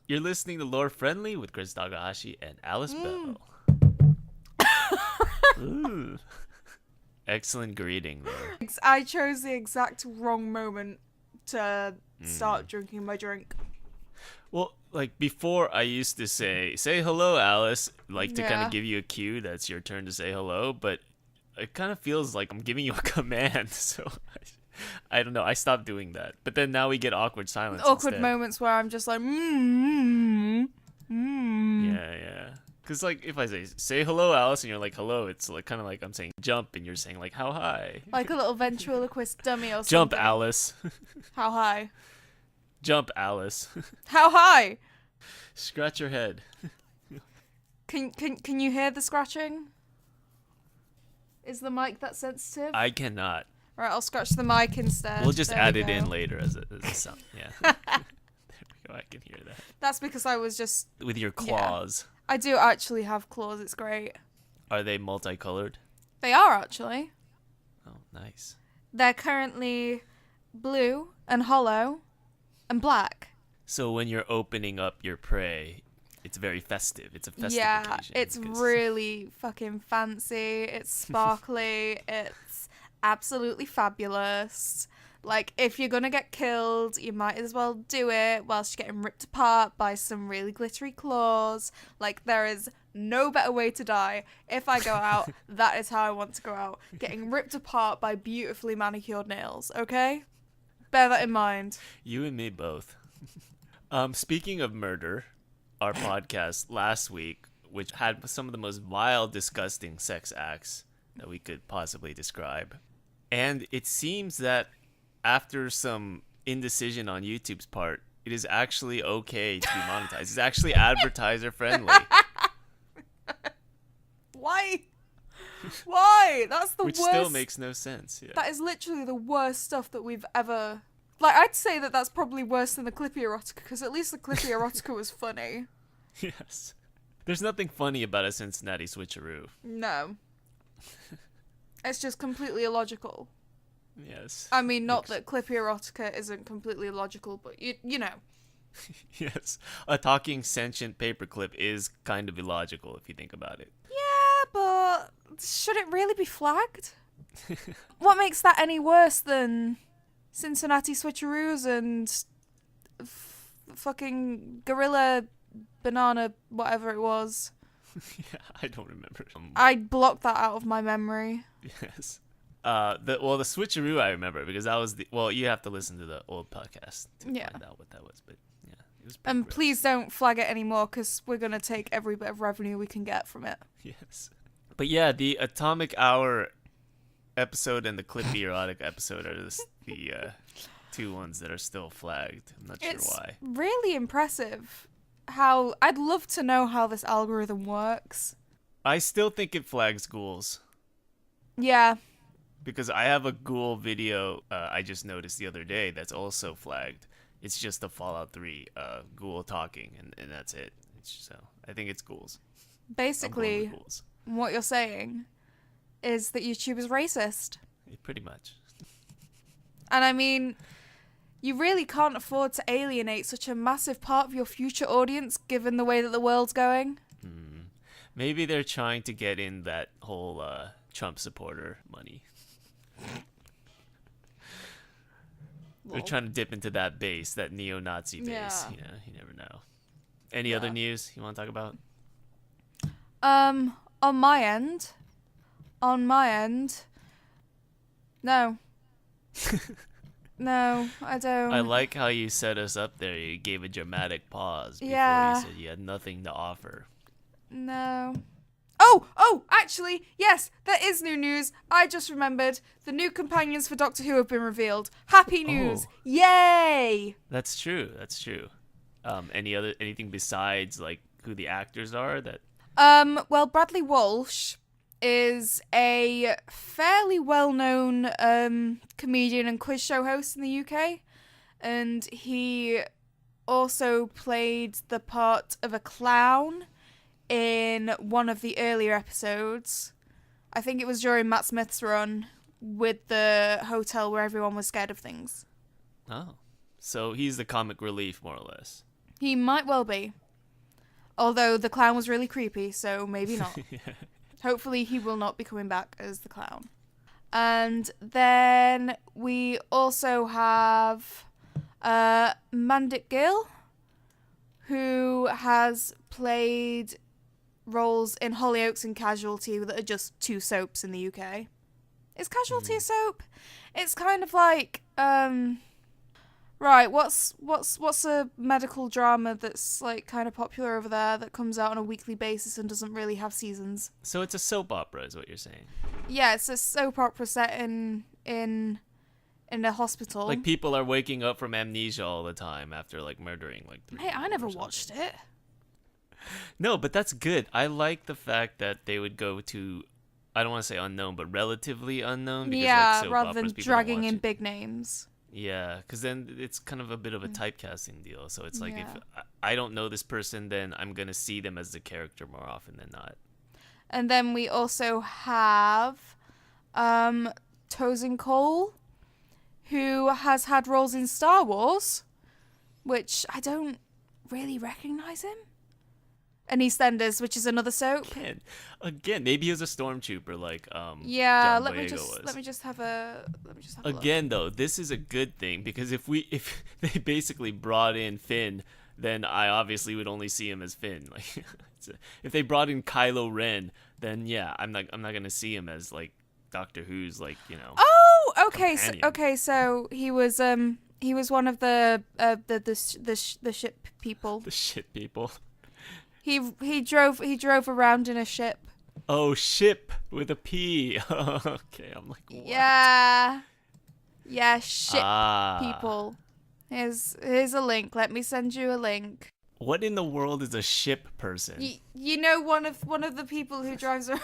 You're listening to Lore Friendly with Kris Takahashi and Alice Bell. Ooh. Excellent greeting there. I chose the exact wrong moment to start drinking my drink. Well, like before, I used to say hello, Alice, like to kind of give you a cue that's your turn to say hello, but it kind of feels like I'm giving you a command, so I don't know. I stopped doing that. But then now we get awkward silence Awkward instead. moments where I'm just like, Yeah. Because, like, if I say hello, Alice, and you're like, hello, it's like kind of like I'm saying jump, and you're saying, like, how high? Like a little ventriloquist dummy or something. Jump, Alice. How high? Jump, Alice. How high? Scratch your head. Can you hear the scratching? Is the mic that sensitive? I cannot. Right, I'll scratch the mic instead. We'll just There add we it go. in later as a sound. Yeah. There we go. I can hear that. That's because I was just... With your claws. I do actually have claws, it's great. Are they multicolored? They are, actually. Oh, nice. They're currently blue and hollow and black. So when you're opening up your prey, it's very festive. It's a festive occasion. It's really fucking fancy. It's sparkly. It's absolutely fabulous. Like, if you're gonna get killed, you might as well do it whilst you're getting ripped apart by some really glittery claws. Like, there is no better way to die. If I go out, that is how I want to go out. Getting ripped apart by beautifully manicured nails, okay? Bear that in mind. You and me both. Speaking of murder, our podcast last week, which had some of the most vile, disgusting sex acts that we could possibly describe. And it seems that after some indecision on YouTube's part, it is actually okay to be monetized. It's actually advertiser friendly. Why? Why? That's the Which worst. still makes no sense. Yeah. That is literally the worst stuff that we've ever... Like, I'd say that that's probably worse than the Clippy erotica, because at least the Clippy erotica was funny. Yes. There's nothing funny about a Cincinnati switcheroo. No. It's just completely illogical. Yes. I mean, not that Clippy erotica isn't completely illogical, but you know. Yes. A talking sentient paperclip is kind of illogical if you think about it. Yeah, but should it really be flagged? What makes that any worse than Cincinnati switcheroos and fucking gorilla banana whatever it was? Yeah, I don't remember. I blocked that out of my memory. Yes. The switcheroo I remember because that was you have to listen to the old podcast to find out what that was, but yeah, it was. And gross. please don't flag it anymore because we're gonna take every bit of revenue we can get from it. Yes. But yeah, the Atomic Hour episode and the Clippy erotic episode are the two ones that are still flagged. I'm not sure why. It's really impressive. I'd love to know how this algorithm works. I still think it flags ghouls. Yeah. Because I have a ghoul video I just noticed the other day that's also flagged. It's just a Fallout 3 ghoul talking, and that's it. So I think it's ghouls. Basically, ghouls. What you're saying is that YouTube is racist. Pretty much. And I mean, you really can't afford to alienate such a massive part of your future audience given the way that the world's going. Maybe they're trying to get in that whole Trump supporter money. They're trying to dip into that base, that neo-Nazi base. Yeah. You know, you never know. Any other news you want to talk about? On my end, no. No, I don't. I like how you set us up there. You gave a dramatic pause before you said you had nothing to offer. No. Oh, actually, yes, there is new news. I just remembered. The new companions for Doctor Who have been revealed. Happy news. Oh. Yay! That's true. Anything besides like who the actors are that? Well, Bradley Walsh is a fairly well-known comedian and quiz show host in the UK, and he also played the part of a clown in one of the earlier episodes. I think it was during Matt Smith's run with the hotel where everyone was scared of things. Oh, so he's the comic relief more or less. He might well be. Although the clown was really creepy, so maybe not. Hopefully he will not be coming back as the clown. And then we also have Mandip Gill, who has played roles in Hollyoaks and Casualty that are just 2 soaps in the UK. Is Casualty a soap? It's kind of like right, what's a medical drama that's like kind of popular over there that comes out on a weekly basis and doesn't really have seasons? So it's a soap opera, is what you're saying? Yeah, it's a soap opera set in a hospital. Like people are waking up from amnesia all the time after like murdering like 3 Hey, I people never or something. watched it. No, but that's good. I like the fact that they would go to, I don't want to say unknown, but relatively unknown. Because, Yeah, like, soap rather operas, than people don't dragging watch in it. big names. Yeah, because then it's kind of a bit of a typecasting deal. So it's like Yeah. if I don't know this person, then I'm going to see them as the character more often than not. And then we also have Tosin Cole, who has had roles in Star Wars, which I don't really recognize him. And EastEnders, which is another soap. Again, maybe he was a stormtrooper like Yeah, John let me Boyega just have a look. Again, though, this is a good thing because if they basically brought in Finn, then I obviously would only see him as Finn. Like, if they brought in Kylo Ren, then yeah, I'm not gonna see him as like Doctor Who's like Oh, okay, companion. so he was one of the ship people. The shit people. He drove around in a ship. Oh, ship with a P. Okay, I'm like, what? Yeah, ship Ah. people. Here's a link. Let me send you a link. What in the world is a ship person? You know one of the people who drives around.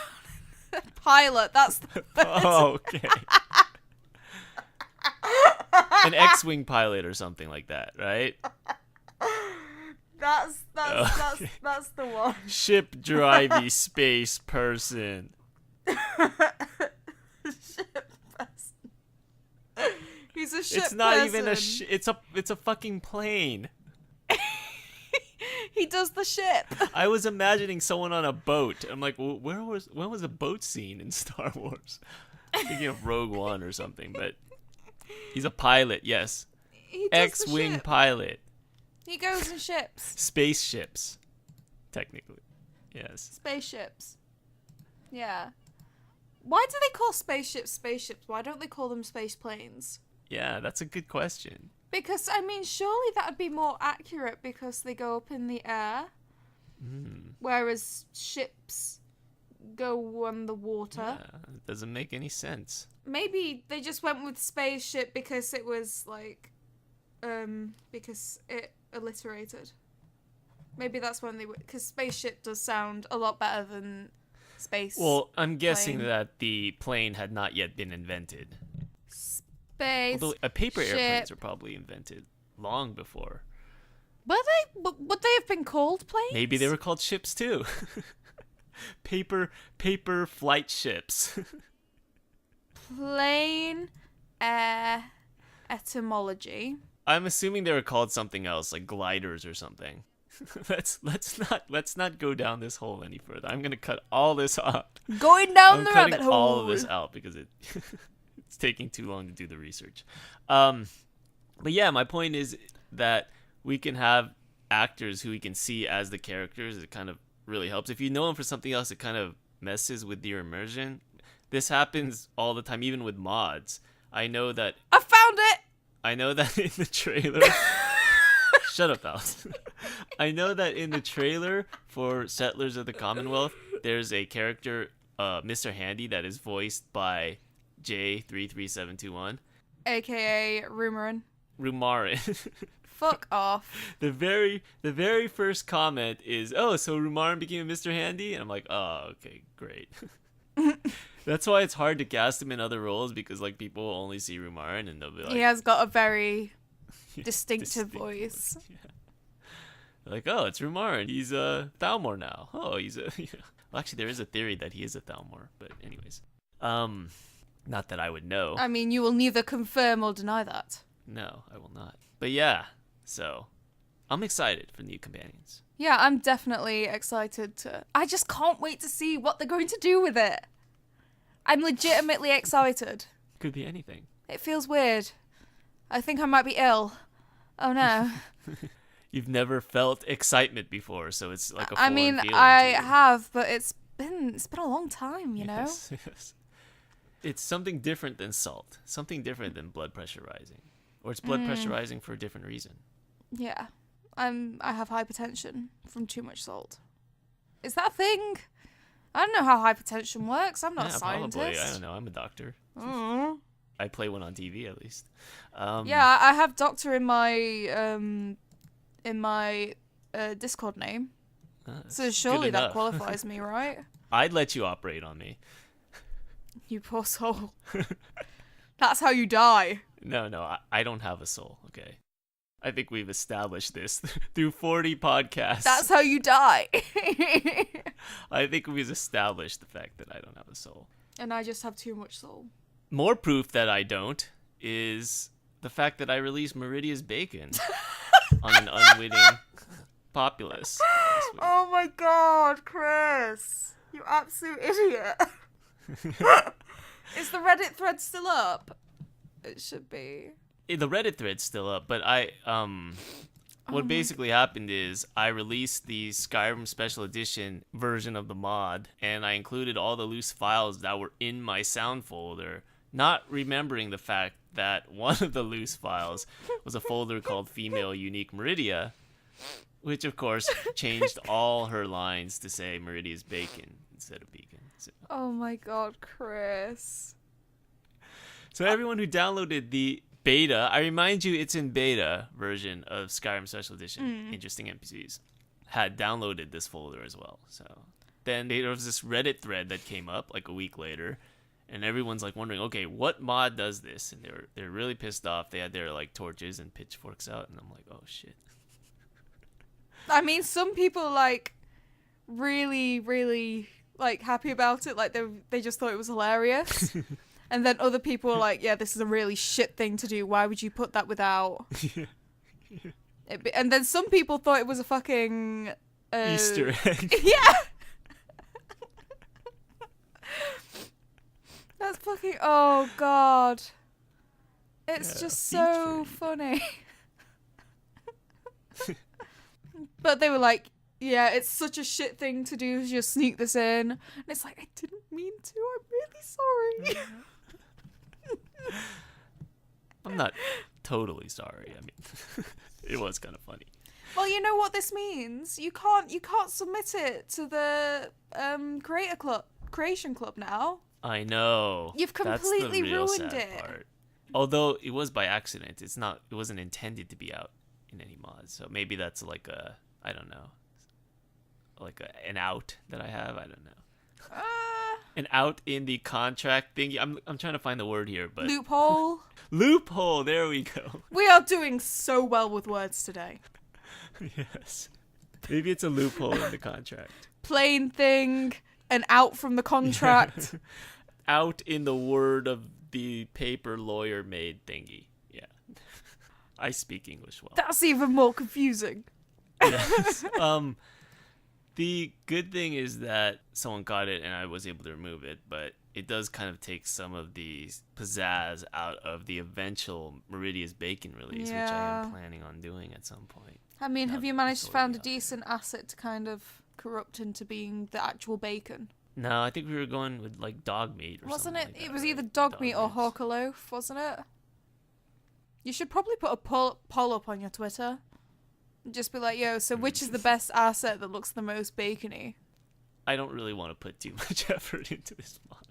Pilot. That's the Oh, okay. An X-wing pilot or something like that, right? That's Okay. that's the one. Ship drivey space person. Ship person. He's a ship. It's not person. even a it's a fucking plane. He does the ship. I was imagining someone on a boat. I'm like, well, when was a boat scene in Star Wars? Thinking of Rogue One or something, but he's a pilot, yes. He does X-wing the ship. pilot. He goes in ships. Spaceships, technically. Yes. Spaceships. Yeah. Why do they call spaceships spaceships? Why don't they call them space planes? Yeah, that's a good question. Because, I mean, surely that would be more accurate because they go up in the air. Whereas ships go on the water. Yeah, it doesn't make any sense. Maybe they just went with spaceship because it was like, because it alliterated. Maybe that's when they would, because spaceship does sound a lot better than space. Well, I'm guessing plane. that the plane had not yet been invented. Space. Although paper ship. airplanes were probably invented long before. Would they have been called planes? Maybe they were called ships too. paper flight ships. Plane air etymology. I'm assuming they were called something else, like gliders or something. let's not go down this hole any further. I'm gonna cut all this off. Going down I'm the cutting rabbit hole. all of this out because it's taking too long to do the research. But yeah, my point is that we can have actors who we can see as the characters. It kind of really helps. If you know them for something else, it kind of messes with your immersion. This happens all the time, even with mods. I know that in the trailer. Shut up, Alice. I know that in the trailer for Settlers of the Commonwealth, there's a character, Mr. Handy, that is voiced by J33721. AKA Rumorin. Rumarin. Fuck off. The very first comment is, "Oh, so Rumarin became a Mr. Handy?" And I'm like, "Oh, okay, great." That's why it's hard to cast him in other roles because like people only see Rumarin and they'll be like, He has got a very distinctive voice. Yeah. They're like, "Oh, it's Rumarin. He's a Thalmor now. Oh, he's a." Well, actually, there is a theory that he is a Thalmor, but anyways, not that I would know. I mean, you will neither confirm or deny that. No, I will not. But yeah, so I'm excited for new companions. Yeah, I'm definitely excited to... I just can't wait to see what they're going to do with it. I'm legitimately excited. Could be anything. It feels weird. I think I might be ill. Oh no. You've never felt excitement before, so it's like a I foreign mean, feeling I to you. have, but it's been a long time, you know? Yes, yes. It's something different than salt. Something different than blood pressure rising. Or it's blood pressure rising for a different reason. Yeah. I have hypertension from too much salt. Is that a thing? I don't know how hypertension works. I'm not a scientist. Probably. I don't know. I'm a doctor. Mm. I play one on TV at least. Yeah, I have doctor in my Discord name. So surely that qualifies me, right? I'd let you operate on me. You poor soul. That's how you die. No, I don't have a soul, okay? I think we've established this through 40 podcasts. That's how you die. I think we've established the fact that I don't have a soul. And I just have too much soul. More proof that I don't is the fact that I released Meridia's bacon on an unwitting populace this week. Oh my god, Chris. You absolute idiot. Is the Reddit thread still up? It should be. The Reddit thread's still up, but what basically happened is I released the Skyrim Special Edition version of the mod, and I included all the loose files that were in my sound folder, not remembering the fact that one of the loose files was a folder called Female Unique Meridia, which of course changed all her lines to say Meridia's bacon instead of beacon. Oh my god, Chris. So everyone who downloaded the beta, I remind you it's in beta version of Skyrim Special Edition, Interesting NPCs, had downloaded this folder as well. So then there was this Reddit thread that came up like a week later, and everyone's like wondering, okay, what mod does this? And they're really pissed off. They had their like torches and pitchforks out, and I'm like, oh shit. I mean, some people like really, really like happy about it. Like they just thought it was hilarious. And then other people are like, yeah, this is a really shit thing to do. Why would you put that without? And then some people thought it was a fucking... Easter egg. Yeah! That's fucking... Oh, God. It's just so funny. But they were like, yeah, it's such a shit thing to do to just sneak this in. And it's like, I didn't mean to. I'm really sorry. I'm not totally sorry. I mean, it was kind of funny. Well, you know what this means. You can't submit it to the creation club now. I know. You've completely That's the real ruined sad it. part. Although it was by accident. It wasn't intended to be out in any mods. So maybe that's like a, I don't know, like an out that I have. I don't know. An out in the contract thing. I'm trying to find the word here, but Loophole. Loophole. There we go. We are doing so well with words today. Yes. Maybe it's a loophole in the contract. Plain thing. An out from the contract. Out in the word of the paper lawyer made thingy. Yeah. I speak English well. That's even more confusing. Yes. The good thing is that someone got it and I was able to remove it, but it does kind of take some of the pizzazz out of the eventual Meridia's Bacon release, which I am planning on doing at some point. I mean, have you managed to find a decent asset to kind of corrupt into being the actual bacon? No, I think we were going with like dog meat or wasn't something it? like that, It was right? either dog meat or meat. hawker loaf, wasn't it? You should probably put a poll up on your Twitter. Just be like, yo, so which is the best asset that looks the most bacony? I don't really want to put too much effort into this mod.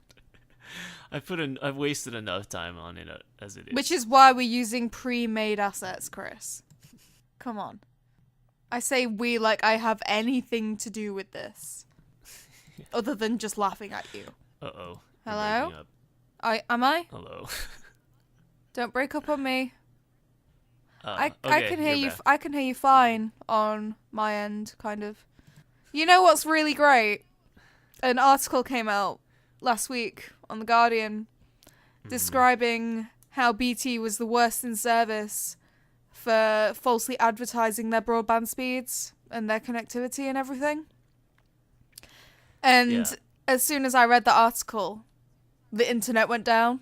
I've wasted enough time on it as it is. Which is why we're using pre-made assets, Chris. Come on. I say we like I have anything to do with this. Other than just laughing at you. Uh-oh. Hello? Am I? Hello. Don't break up on me. I Okay, can hear you're you. back. I can hear you fine on my end, kind of. You know what's really great? An article came out last week on The Guardian describing how BT was the worst in service for falsely advertising their broadband speeds and their connectivity and everything. And Yeah. as soon as I read the article, the internet went down.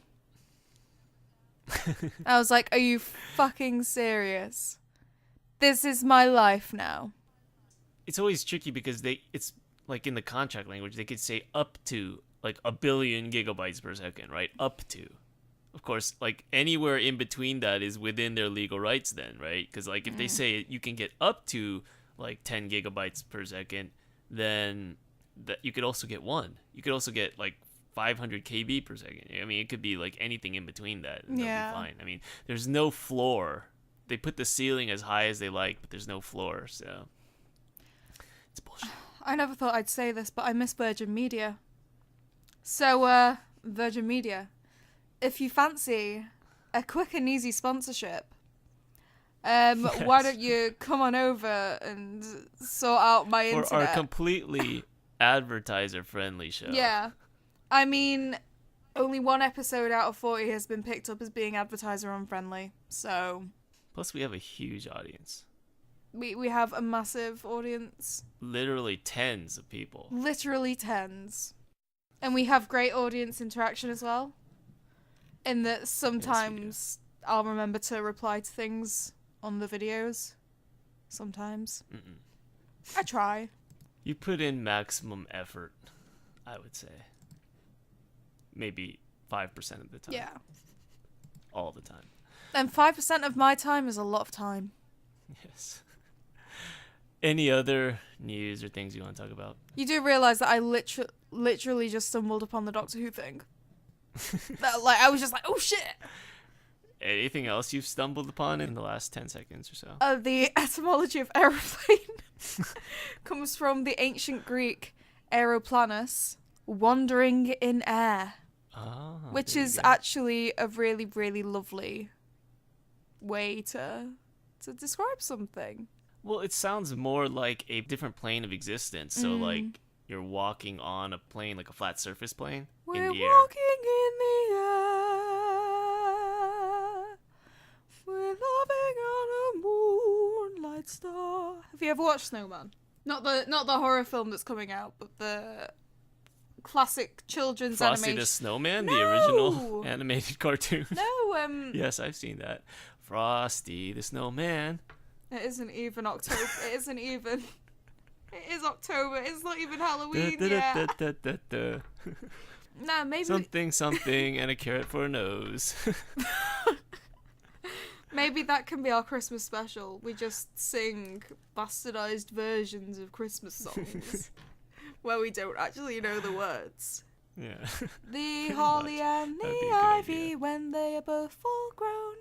I was like, are you fucking serious? This is my life now. It's always tricky because it's like in the contract language, they could say up to like 1 billion gigabytes per second, right? Up to. Of course, like anywhere in between that is within their legal rights then, right? Because like if they say you can get up to like 10 gigabytes per second, then that you could also get one. You could also get like 500 kb per second. I mean, it could be like anything in between that. And Yeah. that'll be fine. I mean, there's no floor. They put the ceiling as high as they like, but there's no floor, so it's bullshit. I never thought I'd say this, but I miss Virgin Media. So, Virgin Media, if you fancy a quick and easy sponsorship, why don't you come on over and sort out my For internet? our completely advertiser-friendly show. Yeah. I mean, only one episode out of 40 has been picked up as being advertiser unfriendly, so Plus, we have a huge audience. we have a massive audience. Literally tens of people. Literally tens. And we have great audience interaction as well. In that sometimes I'll remember to reply to things on the videos. Sometimes. Mm-mm. I try. You put in maximum effort, I would say. Maybe 5% of the time. Yeah. All the time. And 5% of my time is a lot of time. Yes. Any other news or things you want to talk about? You do realise that I literally just stumbled upon the Doctor Who thing. Like, I was just like, oh shit! Anything else you've stumbled upon in the last 10 seconds or so? The etymology of aeroplane comes from the ancient Greek aeroplanus, wandering in air, which there you is go. actually a really, really lovely way to describe something. Well, it sounds more like a different plane of existence. So, like, you're walking on a plane, like a flat surface plane, We're in the air. walking in the air. We're loving on a moonlight star. Have you ever watched Snowman? Not the horror film that's coming out, but the classic children's Frosty animation. the Snowman, No! the original animated cartoon. No, Yes, I've seen that. Frosty the Snowman. it isn't even October. It isn't even. It is October. It's not even Halloween yet. Da-da-da-da-da-da. No, maybe. Something, and a carrot for a nose. Maybe that can be our Christmas special. We just sing bastardized versions of Christmas songs where we don't actually know the words. Yeah. The Pretty holly much. and That'd be the a good ivy, idea. when they are both full grown.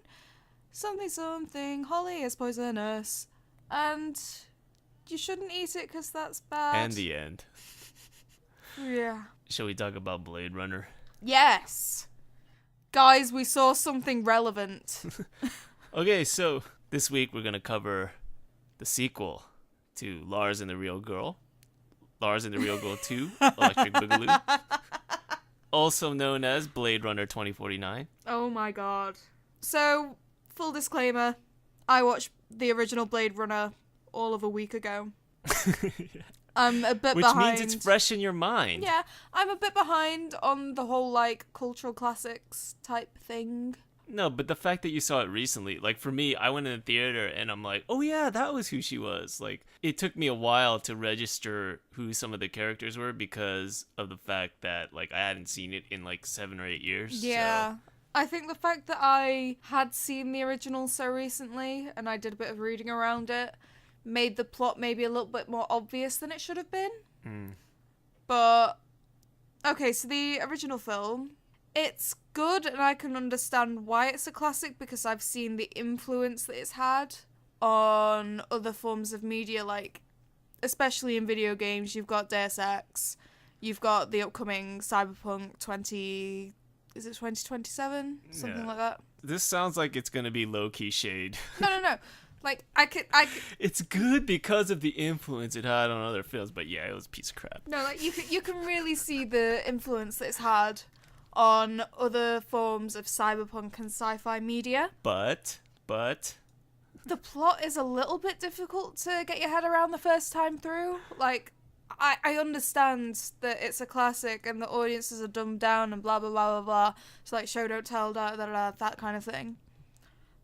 Something, holly is poisonous. And you shouldn't eat it because that's bad. And the end. Yeah. Shall we talk about Blade Runner? Yes. Guys, we saw something relevant. Okay, so this week we're going to cover the sequel to Lars and the Real Girl. Lars and the Real Girl 2, Electric Boogaloo. Also known as Blade Runner 2049. Oh my god. So, full disclaimer, I watched the original Blade Runner all of a week ago. I'm a bit Which behind. means it's fresh in your mind. Yeah, I'm a bit behind on the whole, like, cultural classics type thing. No, but the fact that you saw it recently, like for me, I went in the theater and I'm like, oh yeah, that was who she was. Like, it took me a while to register who some of the characters were because of the fact that, like, I hadn't seen it in like 7 or 8 years. Yeah. I think the fact that I had seen the original so recently and I did a bit of reading around it made the plot maybe a little bit more obvious than it should have been. But, okay, so the original film, it's good and I can understand why it's a classic because I've seen the influence that it's had on other forms of media, like, especially in video games. You've got Deus Ex, you've got the upcoming Cyberpunk 2027? Something Yeah. like that. This sounds like it's going to be low-key shade. No. Like, I could It's good because of the influence it had on other films, but yeah, it was a piece of crap. no, like, you can really see the influence that it's had on other forms of cyberpunk and sci-fi media. But, The plot is a little bit difficult to get your head around the first time through. Like, I understand that it's a classic and the audiences are dumbed down and blah, blah, blah, blah, blah. It's like show, don't tell, da, da, da, that kind of thing.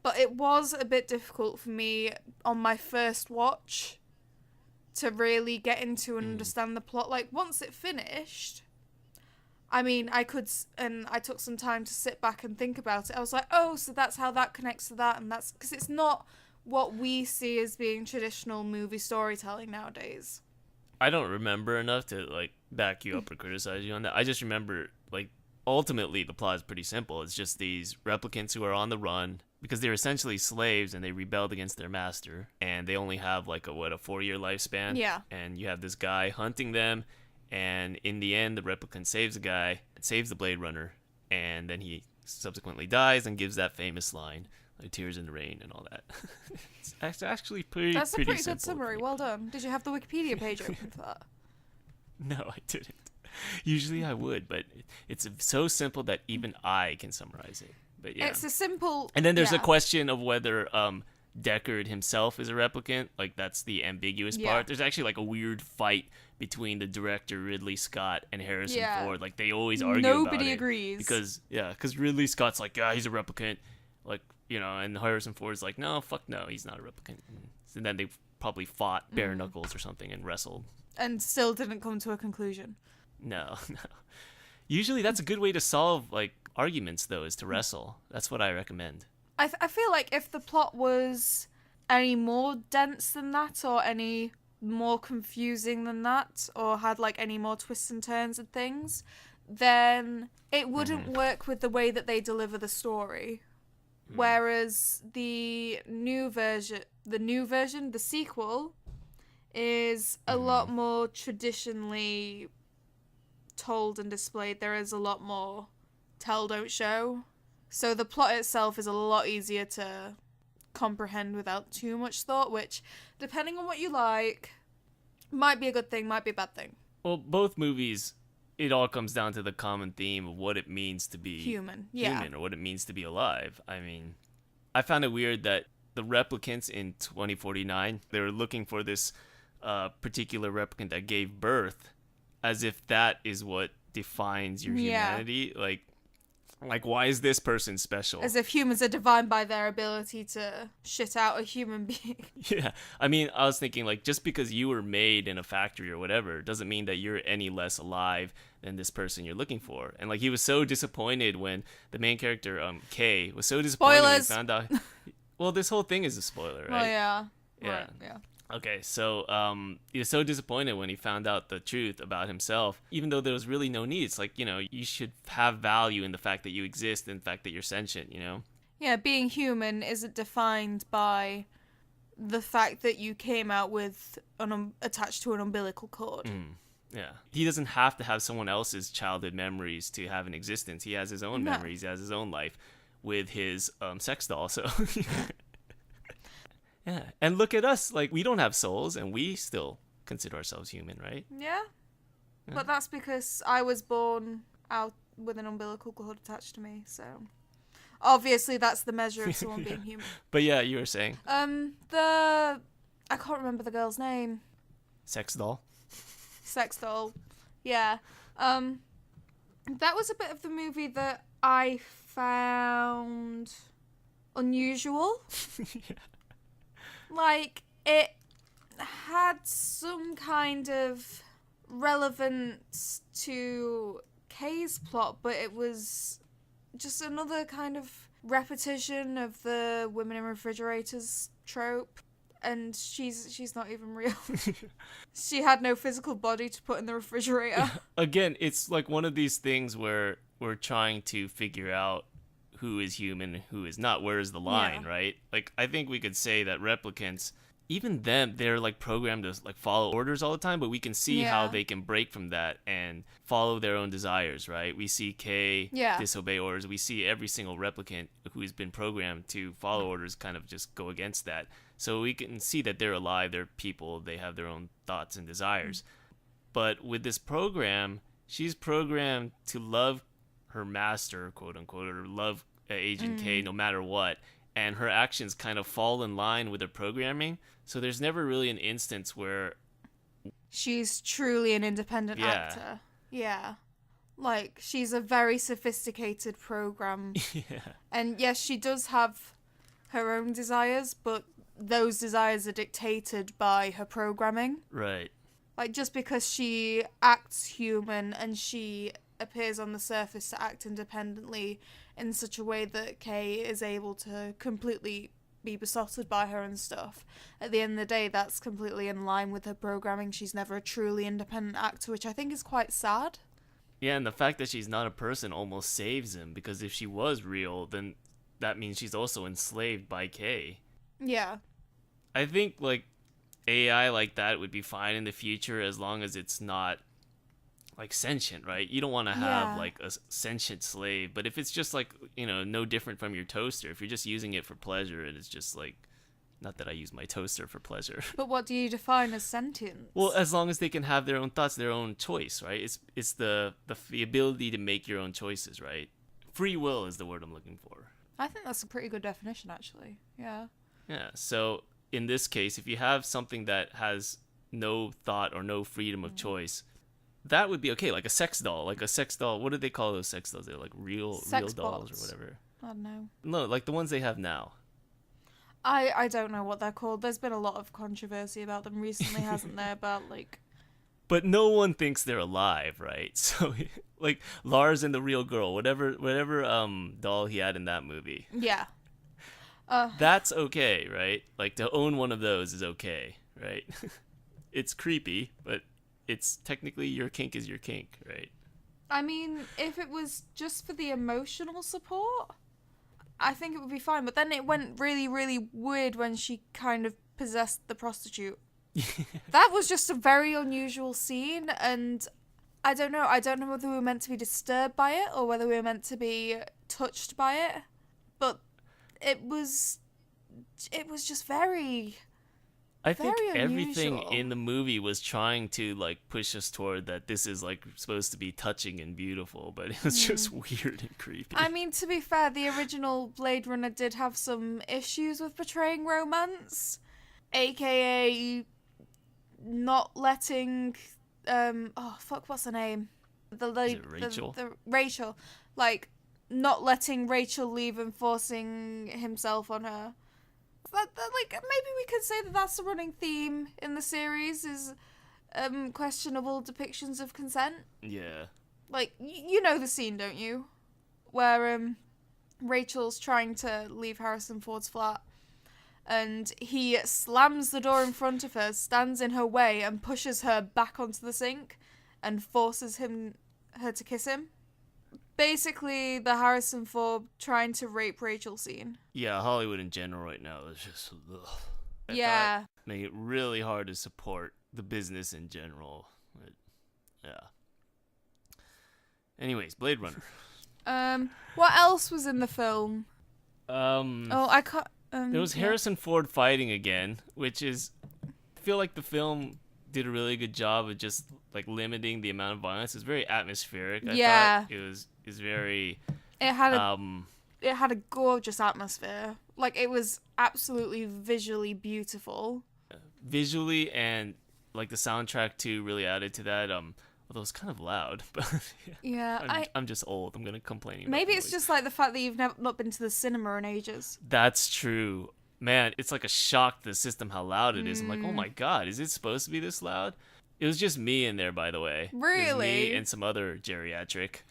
But it was a bit difficult for me on my first watch to really get into and understand the plot. Like, once it finished, I mean, I took some time to sit back and think about it. I was like, oh, so that's how that connects to that, and that's... Because it's not what we see as being traditional movie storytelling nowadays. I don't remember enough to, like, back you up or criticize you on that. I just remember, like, ultimately the plot is pretty simple. It's just these replicants who are on the run because they're essentially slaves and they rebelled against their master, and they only have, like, a 4-year lifespan? Yeah. And you have this guy hunting them, and in the end, the replicant saves the guy, saves the Blade Runner, and then he subsequently dies and gives that famous line, like Tears in the Rain and all that. It's actually pretty That's a pretty simple good summary. Well done. Did you have the Wikipedia page open for that? No, I didn't. Usually I would, but it's so simple that even I can summarize it. But yeah. It's a simple... And then there's a question of whether Deckard himself is a replicant. Like, that's the ambiguous part. There's actually, like, a weird fight between the director Ridley Scott and Harrison Ford. Like, they always argue about it. Nobody agrees. Because Ridley Scott's like, yeah, he's a replicant. Like, you know, and Harrison Ford's like, no, fuck no, he's not a replicant. And then they probably fought bare knuckles or something and wrestled. And still didn't come to a conclusion. No. Usually that's a good way to solve, like, arguments, though, is to wrestle. That's what I recommend. I feel like if the plot was any more dense than that, or any more confusing than that, or had, like, any more twists and turns and things, then it wouldn't work with the way that they deliver the story. Whereas the sequel, is a lot more traditionally told and displayed. There is a lot more tell, don't show. So the plot itself is a lot easier to comprehend without too much thought, which, depending on what you like, might be a good thing, might be a bad thing. Well, both movies, it all comes down to the common theme of what it means to be human, or what it means to be alive. I mean, I found it weird that the replicants in 2049, they were looking for this particular replicant that gave birth, as if that is what defines your humanity. Like, why is this person special? As if humans are defined by their ability to shit out a human being. Yeah. I mean, I was thinking, like, just because you were made in a factory or whatever doesn't mean that you're any less alive than this person you're looking for. And, like, he was so disappointed when the main character, Kay, was so disappointed when he found out... Well, this whole thing is a spoiler, right? Oh, yeah. Yeah. Right, yeah. Okay, so he was so disappointed when he found out the truth about himself, even though there was really no need. It's like, you know, you should have value in the fact that you exist and the fact that you're sentient, you know? Yeah, being human isn't defined by the fact that you came out with attached to an umbilical cord. Yeah. He doesn't have to have someone else's childhood memories to have an existence. He has his own memories, he has his own life with his sex doll, so... Yeah, and look at us. Like, we don't have souls, and we still consider ourselves human, right? Yeah. But that's because I was born out with an umbilical cord attached to me, so... Obviously, that's the measure of someone being human. But yeah, you were saying? I can't remember the girl's name. Sex doll? Sex doll. Yeah. That was a bit of the movie that I found unusual. Yeah. Like, it had some kind of relevance to Kay's plot, but it was just another kind of repetition of the women in refrigerators trope. And she's not even real. She had no physical body to put in the refrigerator. Again, it's like one of these things where we're trying to figure out who is human and who is not. Where is the line, right? Like, I think we could say that replicants, even them, they're like programmed to like follow orders all the time, but we can see how they can break from that and follow their own desires, right? We see Kay disobey orders. We see every single replicant who's been programmed to follow orders kind of just go against that. So we can see that they're alive, they're people, they have their own thoughts and desires. But with this program, she's programmed to love her master, quote unquote, or love Agent K no matter what. and her actions kind of fall in line with her programming. So there's never really an instance where she's truly an independent Yeah. actor. Yeah. Like, she's a very sophisticated program. yeah. And yes, she does have her own desires, but those desires are dictated by her programming. Right. Like, just because she acts human and she appears on the surface to act independently in such a way that Kay is able to completely be besotted by her and stuff, at the end of the day, that's completely in line with her programming. She's never a truly independent actor, which I think is quite sad. Yeah, and the fact that she's not a person almost saves him, because if she was real, then that means she's also enslaved by Kay. Yeah. I think, like, AI like that would be fine in the future as long as it's not, like, sentient, right? You don't want to have, Yeah. like, a sentient slave. But if it's just, like, you know, no different from your toaster, if you're just using it for pleasure and it's just, like, not that I use my toaster for pleasure. But what do you define as sentience? Well, as long as they can have their own thoughts, their own choice, right? It's the ability to make your own choices, right? Free will is the word I'm looking for. I think that's a pretty good definition, actually. Yeah. Yeah. So in this case, if you have something that has no thought or no freedom of choice, that would be okay. Like a sex doll. Like a sex doll. What do they call those sex dolls? They're like real Sex dolls bots. or whatever. I don't know. No, like the ones they have now. I don't know what they're called. There's been a lot of controversy about them recently, hasn't there? About, like... But no one thinks they're alive, right? So, like Lars and the Real Girl, whatever doll he had in that movie. Yeah. That's okay, right? Like to own one of those is okay, right? It's creepy, but it's technically your kink is your kink, right? I mean, if it was just for the emotional support, I think it would be fine. But then it went really, really weird when she kind of possessed the prostitute. That was just a very unusual scene, and I don't know. I don't know whether we were meant to be disturbed by it or whether we were meant to be touched by it. But it was just very... I think Very everything unusual. in the movie was trying to like push us toward that this is like supposed to be touching and beautiful, but it was just weird and creepy. I mean, to be fair, the original Blade Runner did have some issues with portraying romance, aka not letting what's her name? Is it Rachel? The Rachel, like not letting Rachel leave and forcing himself on her. Like maybe we could say that that's the running theme in the series is questionable depictions of consent. Yeah. Like you know the scene, don't you? Where Rachel's trying to leave Harrison Ford's flat, and he slams the door in front of her, stands in her way, and pushes her back onto the sink, and forces her to kiss him. Basically, the Harrison Ford trying to rape Rachel scene. Yeah, Hollywood in general right now is just Yeah. make it really hard to support the business in general. But, yeah. Anyways, Blade Runner. What else was in the film? Oh, I can't. There was Harrison Ford fighting again, which is, I feel like the film did a really good job of just like limiting the amount of violence. It's very atmospheric. I thought it was very. It had a gorgeous atmosphere. Like it was absolutely visually beautiful. Visually, and like the soundtrack too really added to that. Although it's kind of loud, but Yeah, I'm just old. I'm gonna complain. About maybe the it's noise. just like the fact that you've not been to the cinema in ages. That's true. Man, it's like a shock to the system how loud it is. I'm like, oh my god, is it supposed to be this loud? It was just me in there, by the way. It was Really? me and some other geriatric.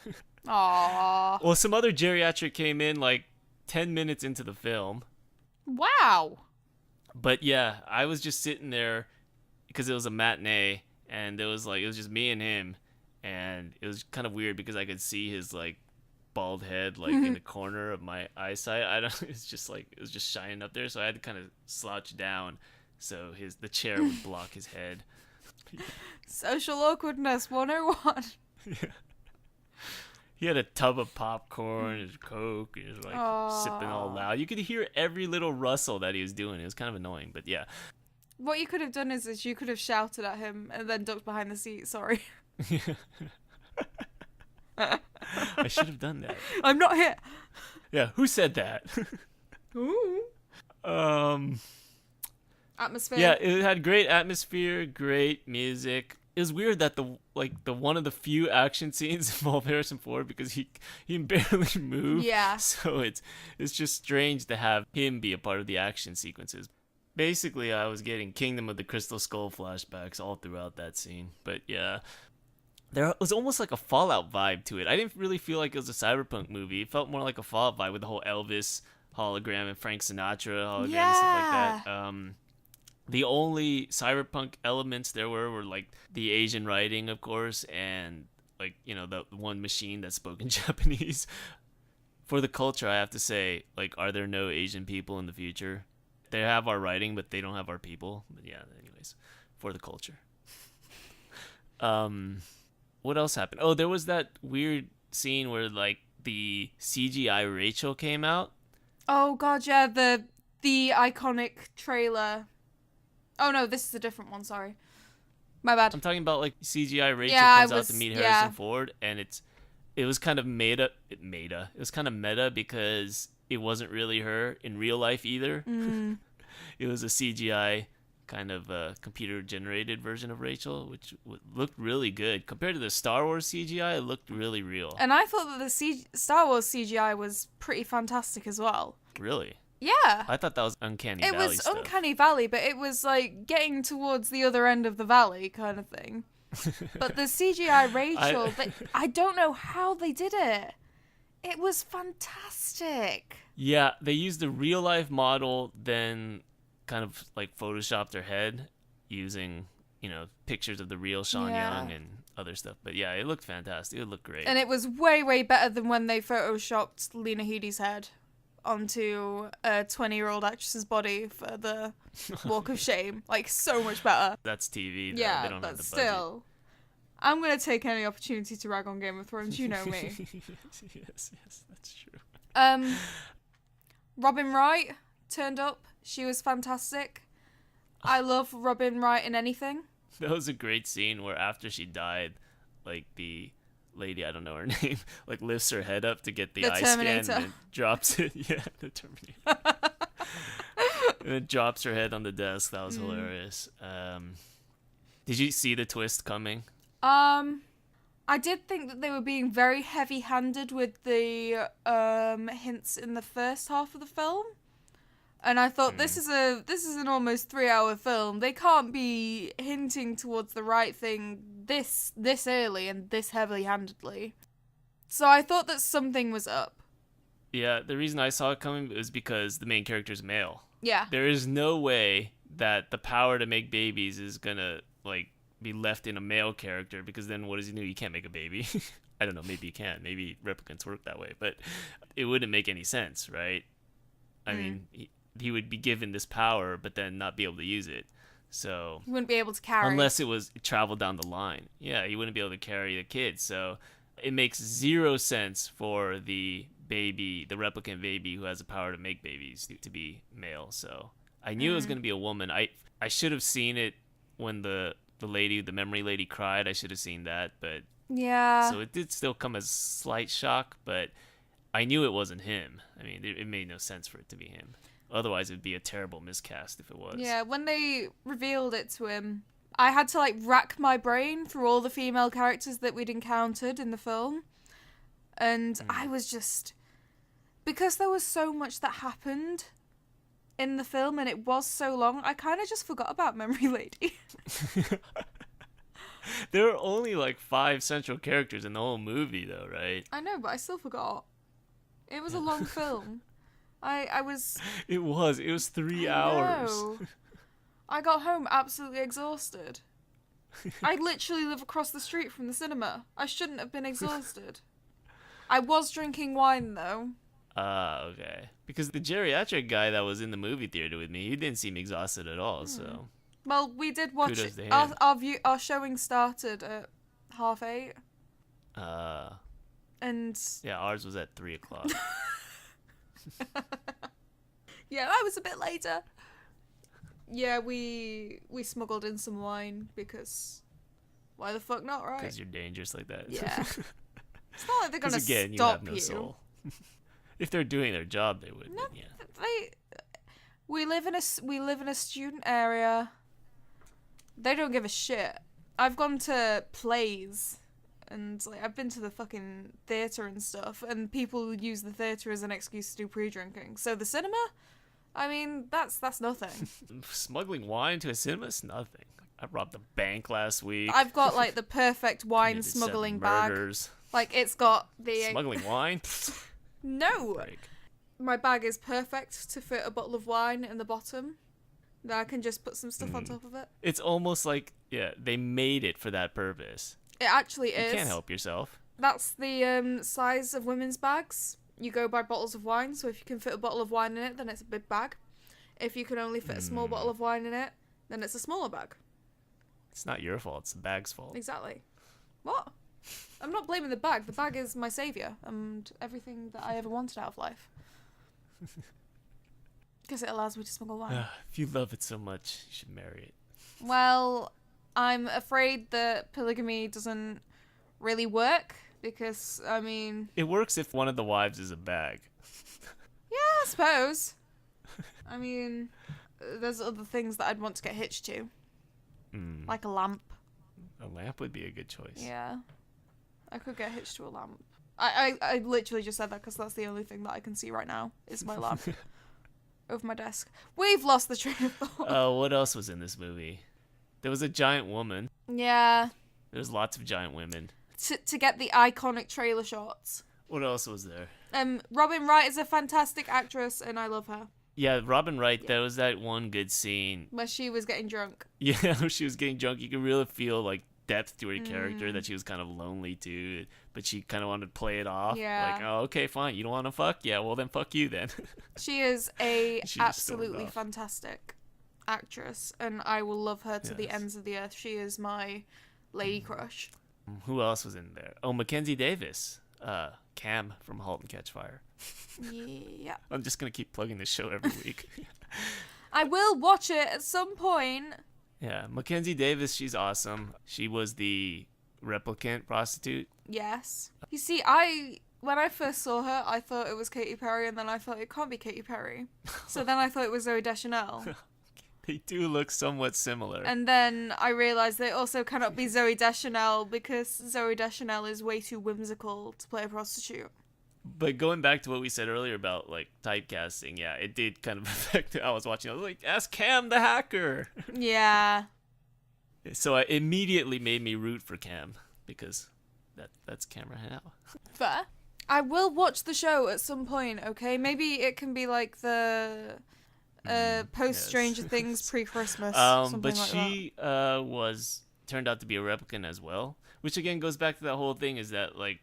Aww. Well, some other geriatric came in like 10 minutes into the film. Wow. But yeah, I was just sitting there because it was a matinee, and it was just me and him, and it was kind of weird because I could see his like bald head like in the corner of my eyesight. It was just shining up there, so I had to kind of slouch down so the chair would block his head. Social awkwardness 101. He had a tub of popcorn, his Coke, and he was like sipping all loud. You could hear every little rustle that he was doing. It was kind of annoying, but yeah. What you could have done is you could have shouted at him and then ducked behind the seat. Sorry. I should have done that. I'm not here. Yeah, who said that? Ooh. Um, Atmosphere. yeah, it had great atmosphere, great music. It was weird that the one of the few action scenes involved Harrison Ford because he can barely move. Yeah. So it's just strange to have him be a part of the action sequences. Basically, I was getting Kingdom of the Crystal Skull flashbacks all throughout that scene. But yeah, there was almost like a Fallout vibe to it. I didn't really feel like it was a cyberpunk movie. It felt more like a Fallout vibe with the whole Elvis hologram and Frank Sinatra hologram and stuff like that. The only cyberpunk elements there were like the Asian writing, of course, and like, you know, the one machine that spoke in Japanese. For the culture, I have to say, like, are there no Asian people in the future? They have our writing, but they don't have our people. But yeah, anyways, for the culture. What else happened? Oh, there was that weird scene where like the CGI Rachel came out. Oh god, yeah, the iconic trailer. Oh no, this is a different one, sorry. My bad. I'm talking about like CGI Rachel Yeah, comes out to meet Harrison yeah. Ford, and it was kind of meta. It was kind of meta because it wasn't really her in real life either. Mm. It was a CGI kind of computer generated version of Rachel, which looked really good compared to the Star Wars CGI. It looked really real. And I thought that the Star Wars CGI was pretty fantastic as well. Really? Yeah. I thought that was Uncanny It Valley was stuff. Uncanny Valley, but it was like getting towards the other end of the valley kind of thing. But the CGI Rachel, I don't know how they did it. It was fantastic. Yeah, they used a real life model, then kind of like photoshopped her head using, you know, pictures of the real Sean Young and other stuff. But yeah, it looked fantastic. It looked great. And it was way, way better than when they photoshopped Lena Headey's head onto a 20-year-old actress's body for the Walk of Shame. Like, so much better. That's TV, though. Yeah, They don't but have the still. I'm going to take any opportunity to rag on Game of Thrones. You know me. yes, that's true. Robin Wright turned up. She was fantastic. I love Robin Wright in anything. That was a great scene where after she died, like the lady, I don't know her name, like lifts her head up to get the eye Terminator. scan and then drops it. Yeah, the Terminator. And then drops her head on the desk. That was hilarious. Did you see the twist coming? I did think that they were being very heavy-handed with the hints in the first half of the film. And I thought this is an almost 3-hour film. They can't be hinting towards the right thing this early and this heavily-handedly. So I thought that something was up. Yeah, the reason I saw it coming was because the main character's male. Yeah. There is no way that the power to make babies is gonna like be left in a male character, because then what does he do? He can't make a baby. I don't know, maybe he can. Maybe replicants work that way, but it wouldn't make any sense, right? I mean, he would be given this power, but then not be able to use it. So You wouldn't be able to carry. unless it was traveled down the line, yeah, he wouldn't be able to carry the kid. So it makes zero sense for the baby, the replicant baby who has the power to make babies, to be male. So I knew it was going to be a woman. I should have seen it when the lady, the memory lady, cried. I should have seen that, but Yeah. so it did still come as a slight shock, but I knew it wasn't him. I mean, it made no sense for it to be him. Otherwise, it would be a terrible miscast if it was. Yeah, when they revealed it to him, I had to like rack my brain through all the female characters that we'd encountered in the film. And I was just, because there was so much that happened in the film and it was so long, I kind of just forgot about Memory Lady. There were only like 5 central characters in the whole movie, though, right? I know, but I still forgot. It was a long film. I was... It was 3 I hours. know. I got home absolutely exhausted. I literally live across the street from the cinema. I shouldn't have been exhausted. I was drinking wine, though. Ah, okay. Because the geriatric guy that was in the movie theater with me, he didn't seem exhausted at all, so... Well, we did watch Kudos it. to him. Our showing started at 8:30. And... Yeah, ours was at 3 o'clock. yeah, I was a bit later. Yeah, we smuggled in some wine because why the fuck not, right? Because you're dangerous like that. Yeah. It's not like they're gonna Because again, stop you have no soul. If they're doing their job, they would. No, Yeah. we live in a student area. They don't give a shit. I've gone to plays, and like I've been to the fucking theater and stuff, and people use the theater as an excuse to do pre-drinking. So the cinema, I mean, that's nothing. Smuggling wine to a cinema is nothing. I robbed a bank last week. I've got like the perfect wine Committed smuggling 7 bag. murders. Like it's got the Smuggling wine? no. Break. My bag is perfect to fit a bottle of wine in the bottom. Then I can just put some stuff on top of it. It's almost like, yeah, they made it for that purpose. It actually is. You can't help yourself. That's the size of women's bags. You go by bottles of wine, so if you can fit a bottle of wine in it, then it's a big bag. If you can only fit a small bottle of wine in it, then it's a smaller bag. It's not your fault. It's the bag's fault. Exactly. What? I'm not blaming the bag. The bag is my saviour and everything that I ever wanted out of life. Because it allows me to smuggle wine. If you love it so much, you should marry it. Well, I'm afraid that polygamy doesn't really work because, I mean... It works if one of the wives is a bag. Yeah, I suppose. I mean, there's other things that I'd want to get hitched to. Like a lamp. A lamp would be a good choice. Yeah. I could get hitched to a lamp. I literally just said that because that's the only thing that I can see right now is my lamp over my desk. We've lost the train of thought. Oh, what else was in this movie? There was a giant woman. Yeah. There's lots of giant women. To get the iconic trailer shots. What else was there? Robin Wright is a fantastic actress and I love her. Yeah, Robin Wright, there was that one good scene. Where she was getting drunk. Yeah, when she was getting drunk. You could really feel, like, depth to her character, that she was kind of lonely, too. But she kind of wanted to play it off. Yeah. Like, oh, okay, fine. You don't want to fuck? Yeah, well, then fuck you, then. She is a She just stormed absolutely off. fantastic actress. And I will love her to the Yes. ends of the earth. She is my lady crush. Who else was in there? Oh, Mackenzie Davis. Cam from *Halt and Catch Fire*. Yeah. I'm just going to keep plugging this show every week. I will watch it at some point. Yeah, Mackenzie Davis, she's awesome. She was the replicant prostitute. Yes. You see, when I first saw her, I thought it was Katy Perry, and then I thought it can't be Katy Perry. So then I thought it was Zooey Deschanel. They do look somewhat similar. And then I realised they also cannot be Zooey Deschanel because Zooey Deschanel is way too whimsical to play a prostitute. But going back to what we said earlier about, like, typecasting, yeah, it did kind of affect it. I was watching, I was like, ask Cam the hacker. Yeah. So it immediately made me root for Cam because that's Cameron now. Fair. I will watch the show at some point, okay? Maybe it can be like the post Stranger Things pre-Christmas. Something but like she turned out to be a replicant as well, which again goes back to that whole thing is that, like,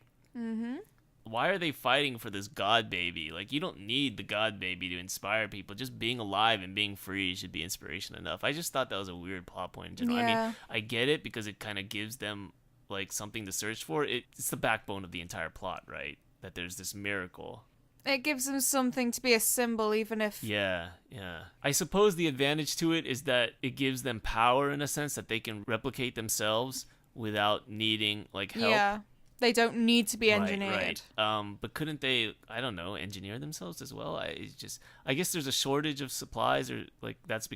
why are they fighting for this god baby? Like, you don't need the god baby to inspire people. Just being alive and being free should be inspiration enough. I just thought that was a weird plot point in general. I Yeah. mean, I get it because it kind of gives them, like, something to search for. It's the backbone of the entire plot, right? That there's this miracle. It gives them something to be a symbol, even if... Yeah. I suppose the advantage to it is that it gives them power in a sense that they can replicate themselves without needing, like, help. Yeah. They don't need to be engineered. Right. But couldn't they, I don't know, engineer themselves as well? I guess there's a shortage of supplies, or like that's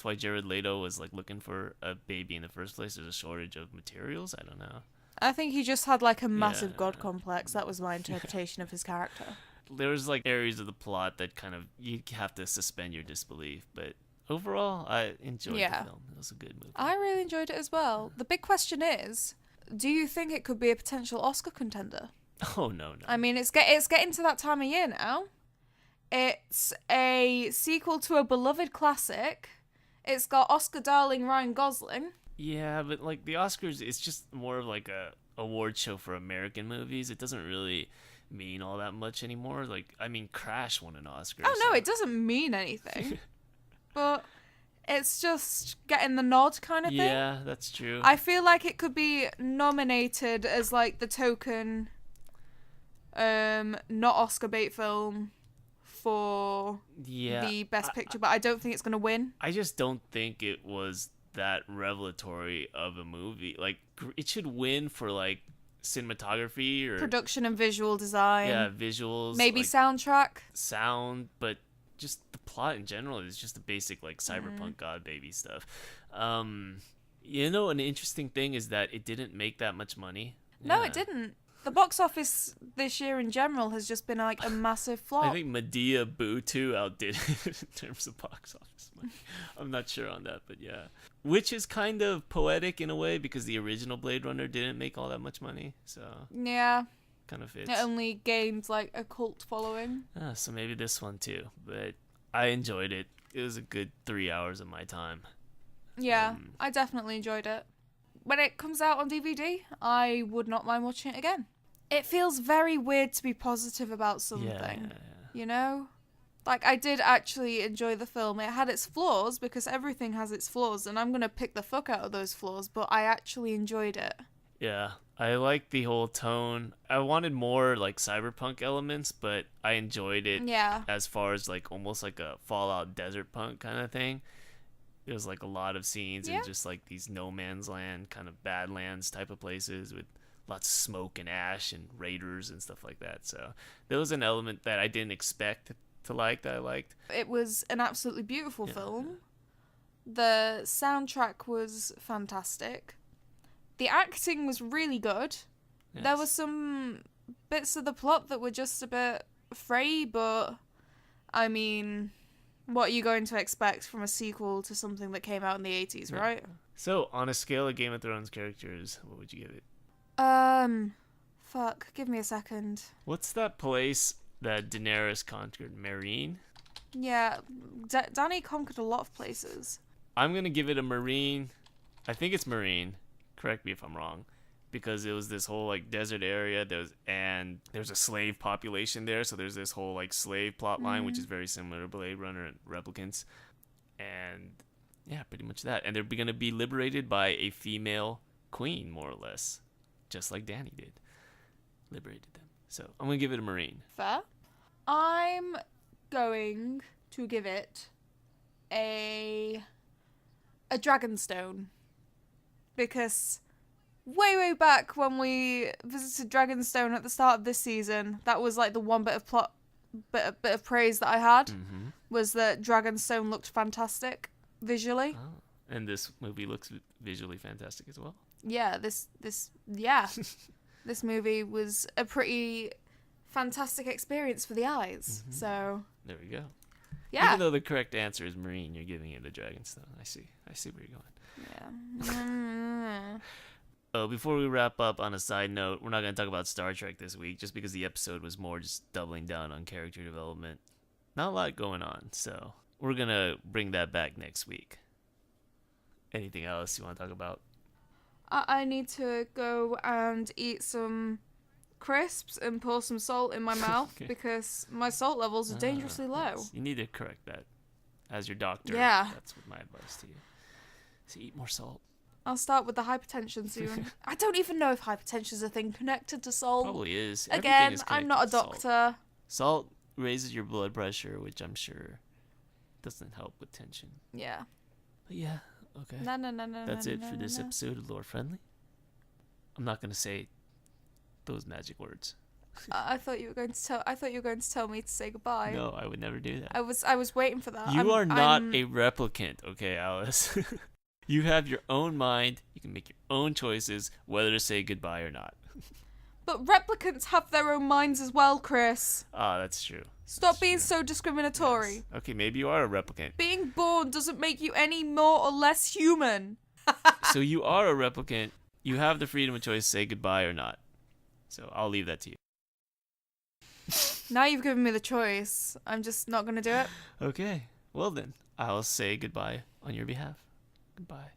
why Jared Leto was like looking for a baby in the first place. There's a shortage of materials. I don't know. I think he just had like a massive god complex. That was my interpretation of his character. There's like areas of the plot that kind of you have to suspend your disbelief, but overall, I enjoyed the film. It was a good movie. I really enjoyed it as well. The big question is, do you think it could be a potential Oscar contender? Oh, no. I mean, it's getting to that time of year now. It's a sequel to a beloved classic. It's got Oscar darling Ryan Gosling. Yeah, but like the Oscars, it's just more of like a award show for American movies. It doesn't really mean all that much anymore. Like, I mean, Crash won an Oscar. Oh, no, it doesn't mean anything. But it's just getting the nod kind of thing. Yeah, that's true. I feel like it could be nominated as like the token not Oscar bait film for the best picture, but I don't think it's going to win. I just don't think it was that revelatory of a movie. Like, it should win for like cinematography or Production and visual design. yeah, visuals, Maybe like, soundtrack. sound, but just the plot in general is just the basic like cyberpunk god baby stuff. An interesting thing is that it didn't make that much money. No, Yeah. it didn't. The box office this year in general has just been like a massive flop. I think Medea Boo 2 outdid it in terms of box office money. I'm not sure on that, but yeah. Which is kind of poetic in a way because the original Blade Runner didn't make all that much money, so Yeah, kind of fits. it only gained like a cult following. So maybe this one too, but I enjoyed it. It was a good 3 hours of my time. Yeah, I definitely enjoyed it. When it comes out on DVD, I would not mind watching it again. It feels very weird to be positive about something, Yeah. you know? Like, I did actually enjoy the film. It had its flaws, because everything has its flaws, and I'm going to pick the fuck out of those flaws, but I actually enjoyed it. Yeah, I like the whole tone. I wanted more like cyberpunk elements, but I enjoyed it Yeah. as far as like almost like a Fallout desert punk kind of thing. There was like a lot of scenes in just like these no man's land, kind of badlands type of places with lots of smoke and ash and raiders and stuff like that. So there was an element that I didn't expect to like that I liked. It was an absolutely beautiful film. The soundtrack was fantastic. The acting was really good. Yes. There were some bits of the plot that were just a bit fray, but I mean, what are you going to expect from a sequel to something that came out in the 80s, right? So on a scale of Game of Thrones characters, what would you give it? Fuck, give me a second. What's that place that Daenerys conquered? Meereen? Yeah, Danny conquered a lot of places. I'm going to give it a Meereen. I think it's Meereen. Correct me if I'm wrong. Because it was this whole like desert area. There's a slave population there. So there's this whole like slave plot line, which is very similar to Blade Runner and Replicants. And yeah, pretty much that. And they're going to be liberated by a female queen, more or less. Just like Dany did. Liberated them. So I'm going to give it a Meereen. Fair. I'm going to give it a Dragonstone. Because way back when we visited Dragonstone at the start of this season, that was like the one bit of plot, bit of praise that I had, was that Dragonstone looked fantastic visually. Oh. And this movie looks visually fantastic as well. Yeah, this movie was a pretty fantastic experience for the eyes. So there we go. yeah, Even though the correct answer is Marine, you're giving it a Dragonstone. I see where you're going. yeah. Before we wrap up, on a side note, we're not going to talk about Star Trek this week, just because the episode was more just doubling down on character development. Not a lot going on, so we're going to bring that back next week. Anything else you want to talk about? I need to go and eat some crisps and pour some salt in my mouth because my salt levels are dangerously low. Yes. You need to correct that as your doctor. Yeah. That's what my advice to you. So eat more salt. I'll start with the hypertension soon. I don't even know if hypertension is a thing connected to salt. Probably is. Again, Everything is I'm not a connected to doctor. Salt raises your blood pressure, which I'm sure doesn't help with tension. Yeah. But yeah, okay. No. That's it for this episode of Lore Friendly. I'm not gonna say those magic words. I thought you were going to tell me to say goodbye. No, I would never do that. I was waiting for that. You are not a replicant, okay, Alice? You have your own mind. You can make your own choices whether to say goodbye or not. But replicants have their own minds as well, Chris. Ah, that's true. Stop being so discriminatory. Yes. Okay, maybe you are a replicant. Being born doesn't make you any more or less human. So you are a replicant. You have the freedom of choice to say goodbye or not. So I'll leave that to you. Now you've given me the choice. I'm just not going to do it. Okay. Well then, I'll say goodbye on your behalf. Goodbye.